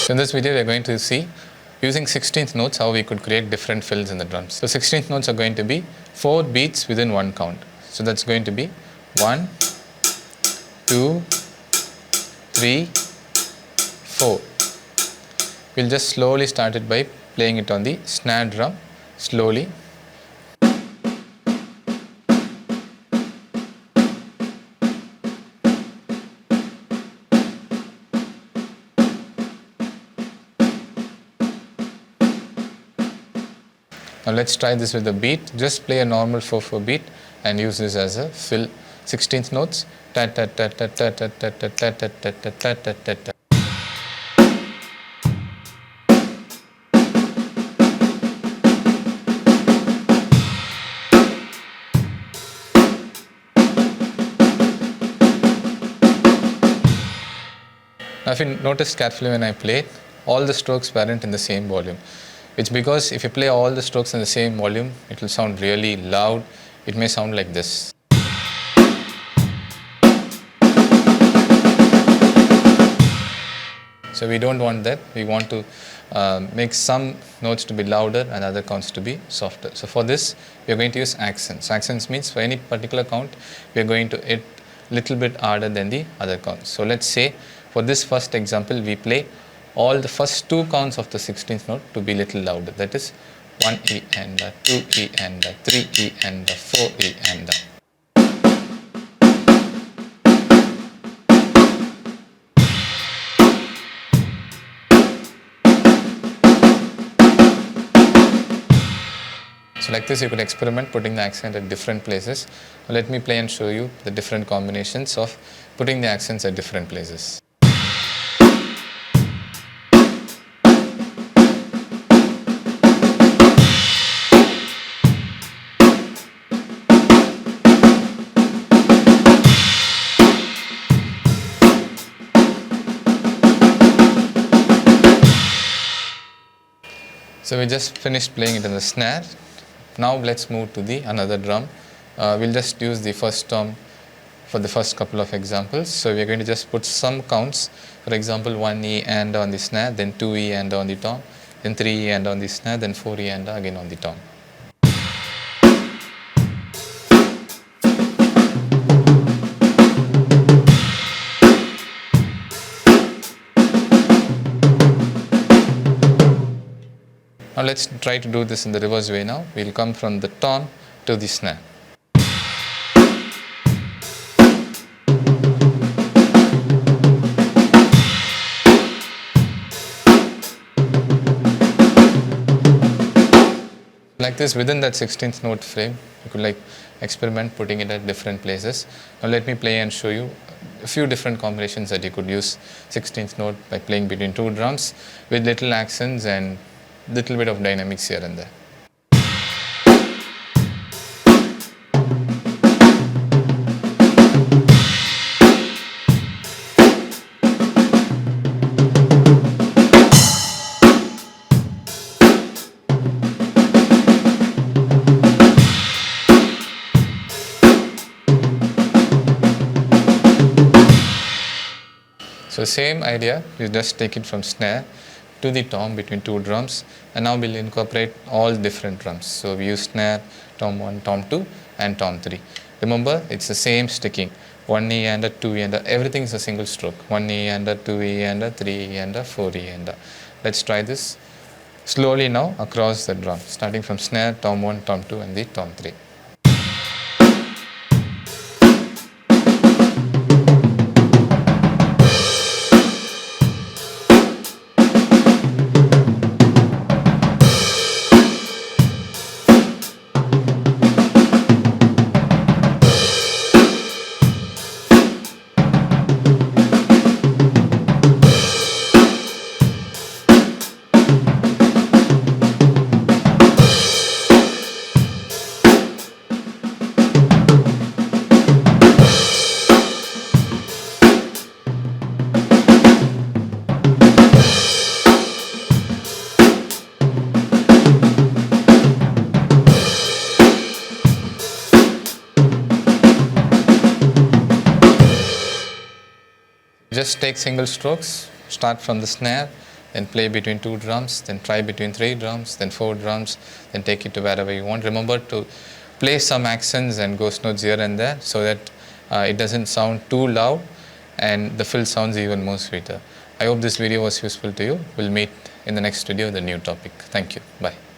So in this video we are going to see using 16th notes how we could create different fills in the drums. So 16th notes are going to be 4 beats within one count. So that's going to be 1, 2, 3, 4. We'll just slowly start it by playing it on the snare drum slowly. Now let's try this with the beat. Just play a normal 4/4 beat and use this as a fill. 16th notes. Ta ta ta ta ta ta ta ta ta ta ta ta ta ta ta. Now if you notice carefully when I played, all the strokes weren't in the same volume. It's because if you play all the strokes in the same volume, it will sound really loud. It may sound like this. So we don't want that. We want to make some notes to be louder and other counts to be softer. So for this, we are going to use accents. Accents means for any particular count, we are going to hit a little bit harder than the other counts. So let's say for this first example, we play all the first 2 counts of the 16th note to be little louder. That is 1 E and a 2 E and a 3 E and a 4 E and a. So like this you could experiment putting the accent at different places. Now let me play and show you the different combinations of putting the accents at different places. So we just finished playing it in the snare. Now let's move to the another drum. We'll just use the first tom for the first couple of examples. So we're going to just put some counts. For example, 1 E and on the snare, then 2 E and on the tom, then 3 E and on the snare, then 4 E and again on the tom. Now let's try to do this in the reverse way now. We'll come from the tom to the snare. Like this, within that 16th note frame, you could experiment putting it at different places. Now let me play and show you a few different combinations that you could use 16th note by playing between 2 drums with little accents and little bit of dynamics here and there. So same idea, you just take it from snare to the tom between 2 drums, and now we'll incorporate all different drums. So we use snare, tom 1, tom 2 and tom 3. Remember, it's the same sticking. 1 E and a 2 E and a, everything is a single stroke. 1 E and a 2 E and a 3 E and a 4 E and a. Let's try this slowly now across the drum, starting from snare, tom 1, tom 2 and the tom 3. Just take single strokes, start from the snare, then play between 2 drums, then try between 3 drums, then 4 drums, then take it to wherever you want. Remember to play some accents and ghost notes here and there so that it doesn't sound too loud and the fill sounds even more sweeter. I hope this video was useful to you. We'll meet in the next video with a new topic. Thank you. Bye.